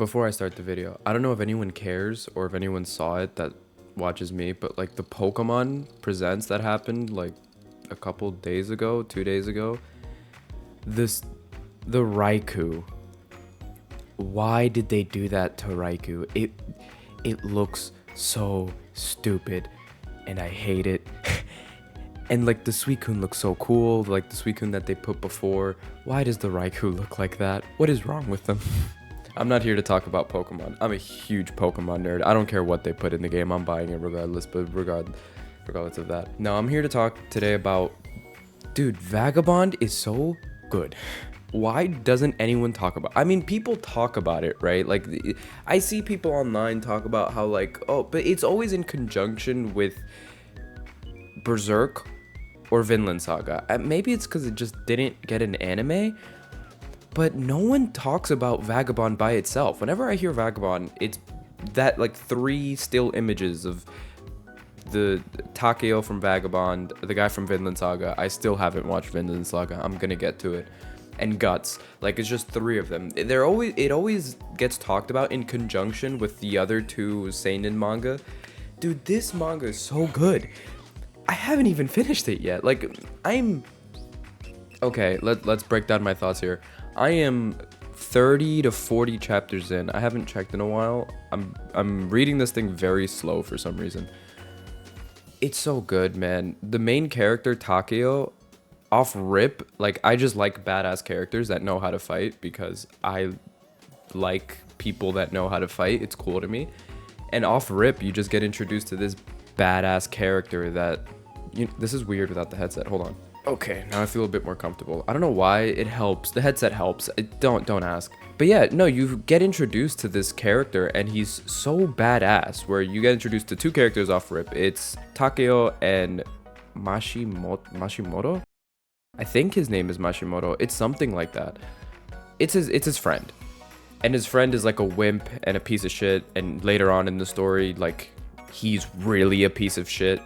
before I start the video, I don't know if anyone cares or if anyone saw it that watches me, but like the Pokemon presents that happened like a couple days ago, 2 days ago, this the Raikou. Why did they do that to Raikou? It looks so stupid and I hate it. And like the Suicune looks so cool, like the Suicune that they put before. Why does the Raikou look like that? What is wrong with them? I'm not here to talk about Pokemon. I'm a huge Pokemon nerd. I don't care what they put in the game. I'm buying it regardless, but regardless of that. No, I'm here to talk today about... Dude, Vagabond is so good. Why doesn't anyone talk about... I mean, people talk about it, right? Like, I see people online talk about how, like, oh, but it's always in conjunction with Berserk or Vinland Saga. Maybe it's because it just didn't get an anime, but no one talks about Vagabond by itself. Whenever I hear Vagabond, it's that like 3 still images of the Takeo from Vagabond, the guy from Vinland Saga. I still haven't watched Vinland Saga. I'm gonna get to it. And Guts. Like, it's just 3 of them. It always gets talked about in conjunction with the other 2 saenin manga. Dude, this manga is so good. I haven't even finished it yet. Like, okay, let's break down my thoughts here. I am 30 to 40 chapters in. I haven't checked in a while. I'm reading this thing very slow for some reason. It's so good, man. The main character, Takeo, off rip, like, I just like badass characters that know how to fight because I like people that know how to fight. It's cool to me. And off rip, you just get introduced to this badass character that... this is weird without the headset. Hold on. Okay, now I feel a bit more comfortable. I don't know why it helps. The headset helps. Don't ask. But yeah, no, you get introduced to this character and he's so badass where you get introduced to 2 characters off rip. It's Takeo and Mashimoto? I think his name is Mashimoto. It's something like that. It's his friend. And his friend is like a wimp and a piece of shit, and later on in the story, like, he's really a piece of shit.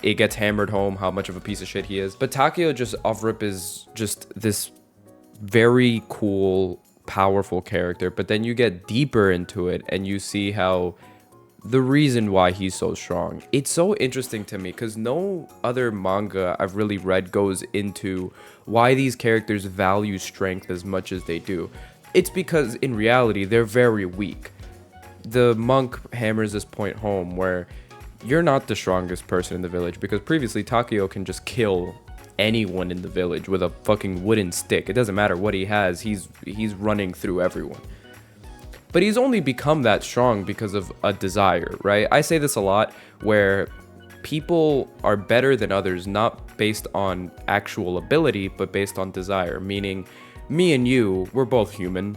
It gets hammered home how much of a piece of shit he is. But Takeo just off rip is just this very cool, powerful character. But then you get deeper into it and you see how the reason why he's so strong. It's so interesting to me because no other manga I've really read goes into why these characters value strength as much as they do. It's because in reality, they're very weak. The monk hammers this point home where you're not the strongest person in the village, because previously Takeo can just kill anyone in the village with a fucking wooden stick. It doesn't matter what he has, he's running through everyone. But he's only become that strong because of a desire, right? I say this a lot, where people are better than others, not based on actual ability, but based on desire. Meaning, me and you, we're both human.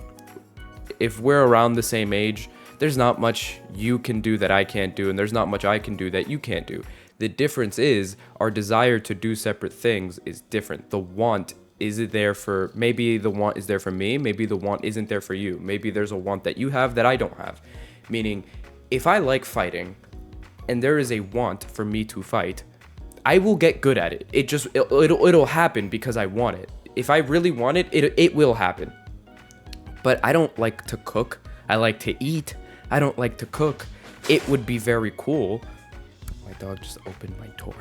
If we're around the same age, there's not much you can do that I can't do, and there's not much I can do that you can't do. The difference is our desire to do separate things is different. The want is it there for... Maybe the want is there for me, maybe the want isn't there for you. Maybe there's a want that you have that I don't have. Meaning, if I like fighting, and there is a want for me to fight, I will get good at it. It'll happen because I want it. If I really want it, it will happen. But I don't like to cook. I like to eat. I don't like to cook. It would be very cool. My dog just opened my door.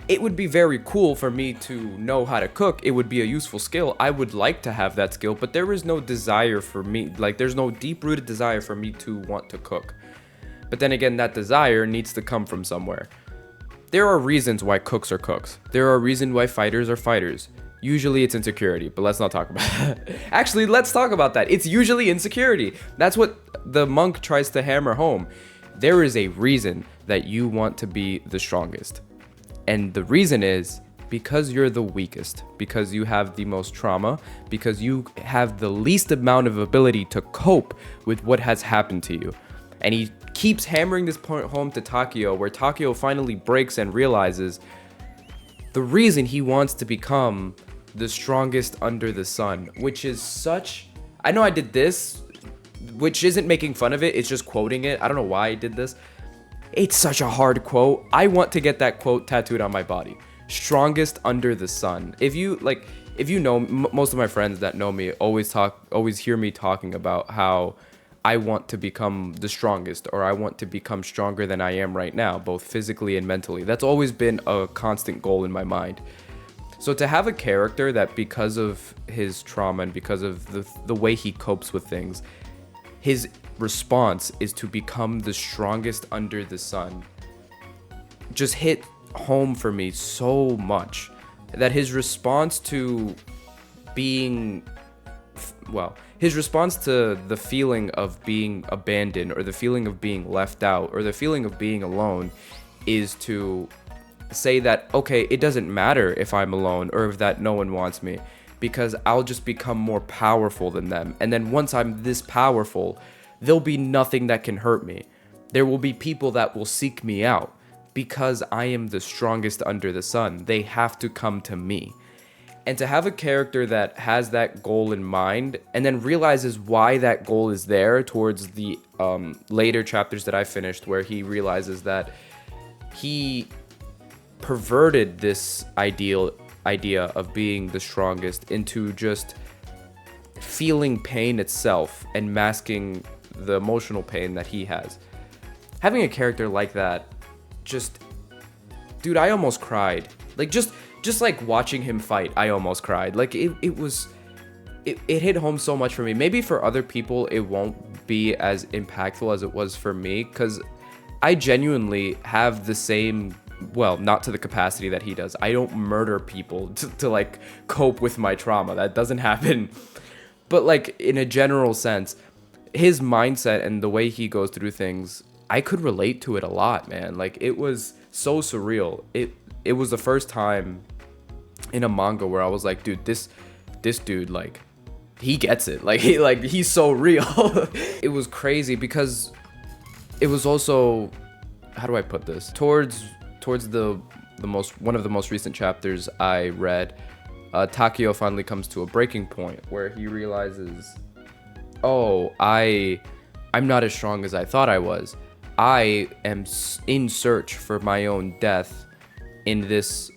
It would be very cool for me to know how to cook. It would be a useful skill. I would like to have that skill, but there is no desire for me. Like, there's no deep-rooted desire for me to want to cook. But then again, that desire needs to come from somewhere. There are reasons why cooks are cooks. There are reasons why fighters are fighters. Usually it's insecurity, but let's not talk about that. Actually, let's talk about that. It's usually insecurity. That's what the monk tries to hammer home. There is a reason that you want to be the strongest. And the reason is because you're the weakest, because you have the most trauma, because you have the least amount of ability to cope with what has happened to you. And he keeps hammering this point home to Takeo, where Takeo finally breaks and realizes the reason he wants to become the strongest under the sun, which is such... I know I did this, which isn't making fun of it, it's just quoting it. I don't know why I did this. It's such a hard quote. I want to get that quote tattooed on my body. Strongest under the sun. If you know, most of my friends that know me always hear me talking about how I want to become the strongest, or I want to become stronger than I am right now, both physically and mentally. That's always been a constant goal in my mind. So to have a character that, because of his trauma and because of the way he copes with things, his response is to become the strongest under the sun, just hit home for me so much. That his response to being, well, his response to the feeling of being abandoned, or the feeling of being left out, or the feeling of being alone, is to say that, okay, it doesn't matter if I'm alone or if that no one wants me, because I'll just become more powerful than them. And then once I'm this powerful, there'll be nothing that can hurt me. There will be people that will seek me out because I am the strongest under the sun. They have to come to me. And to have a character that has that goal in mind and then realizes why that goal is there towards the later chapters that I finished, where he realizes that he perverted this idea of being the strongest into just feeling pain itself and masking the emotional pain that he has. Having a character like that, just, dude, I almost cried. Like, just like watching him fight, I almost cried. Like, it hit home so much for me. Maybe for other people it won't be as impactful as it was for me, because I genuinely have the same, well, not to the capacity that he does. I don't murder people to like cope with my trauma. That doesn't happen. But like, in a general sense, his mindset and the way he goes through things, I could relate to it a lot, man. Like, it was so surreal. It was the first time in a manga where I was like, dude, this dude, like, he gets it. Like, he's so real. It was crazy because it was also, how do I put this? Towards the one of the most recent chapters I read, Takeo finally comes to a breaking point where he realizes, oh, I'm not as strong as I thought I was. I am in search for my own death in this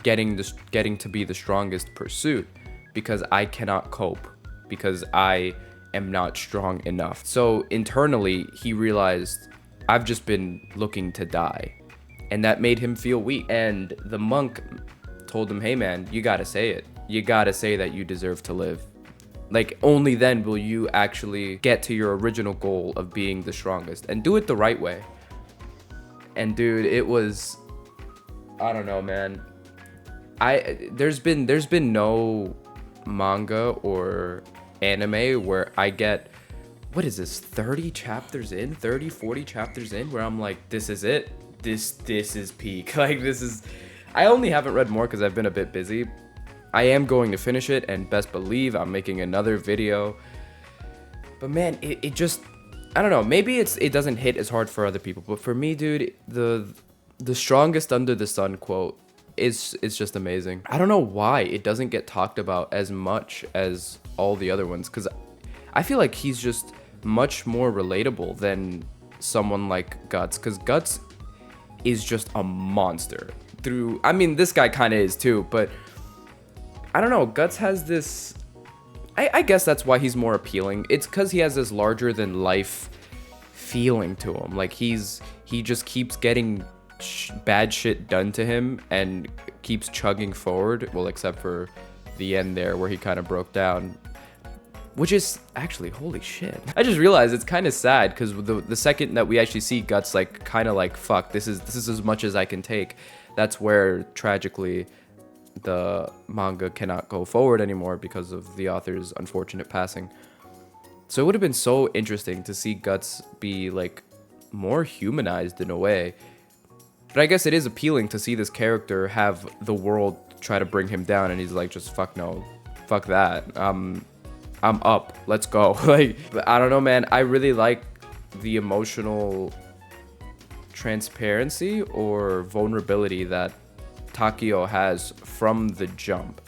getting to be the strongest pursuit, because I cannot cope, because I am not strong enough. So internally, he realized, I've just been looking to die. And that made him feel weak. And the monk told him, hey man, you gotta say it. You gotta say that you deserve to live. Like, only then will you actually get to your original goal of being the strongest, and do it the right way. And dude, it was, I don't know, man. There's been no manga or anime where I get, what is this, 30 chapters in, 30, 40 chapters in, where I'm like, this is it. This is peak. Like, this is, I only haven't read more because I've been a bit busy. I am going to finish it, and best believe I'm making another video. But man, it just, I don't know, maybe it doesn't hit as hard for other people, but for me, dude, the strongest under the sun quote is just amazing. I don't know why it doesn't get talked about as much as all the other ones, because I feel like he's just much more relatable than someone like Guts, because Guts is just a monster. I mean, this guy kind of is too, but I don't know, Guts has this, I guess that's why he's more appealing. It's because he has this larger than life feeling to him. Like, he just keeps getting bad shit done to him and keeps chugging forward. Well, except for the end there where he kind of broke down, which is actually, holy shit. I just realized it's kind of sad, because the second that we actually see Guts, like, kind of like, fuck, this is as much as I can take, that's where tragically the manga cannot go forward anymore because of the author's unfortunate passing. So it would have been so interesting to see Guts be like more humanized in a way. But I guess it is appealing to see this character have the world try to bring him down, and he's like, just fuck no, fuck that. I'm up, let's go. Like, I don't know, man. I really like the emotional transparency or vulnerability that Takeo has from the jump.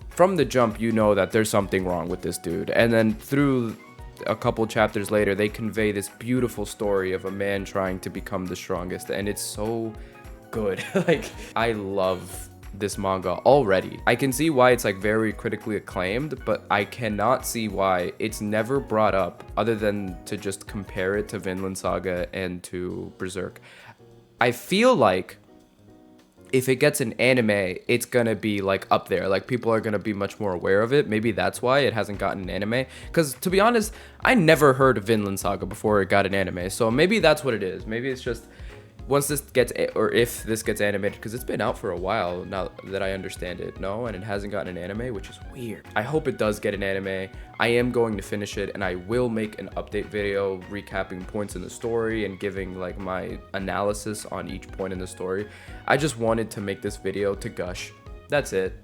From the jump, you know that there's something wrong with this dude. And then through a couple chapters later, they convey this beautiful story of a man trying to become the strongest. And it's so good. Like, I love this manga already. I can see why it's like very critically acclaimed, but I cannot see why it's never brought up other than to just compare it to Vinland Saga and to Berserk. I feel like if it gets an anime, it's gonna be like up there. Like people are gonna be much more aware of it. Maybe that's why it hasn't gotten an anime. Because to be honest, I never heard of Vinland Saga before it got an anime. So maybe that's what it is. Maybe it's just once this gets, or if this gets animated, because it's been out for a while now that I understand it, no, and it hasn't gotten an anime, which is weird. I hope it does get an anime. I am going to finish it, and I will make an update video recapping points in the story and giving like my analysis on each point in the story. I just wanted to make this video to gush. That's it.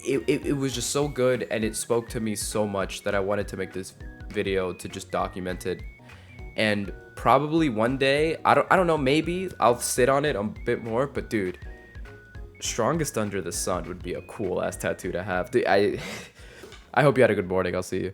It was just so good, and it spoke to me so much that I wanted to make this video to just document it. And probably one day, I don't know, maybe I'll sit on it a bit more, but dude, strongest under the sun would be a cool ass tattoo to have. Dude, I hope you had a good morning. I'll see you.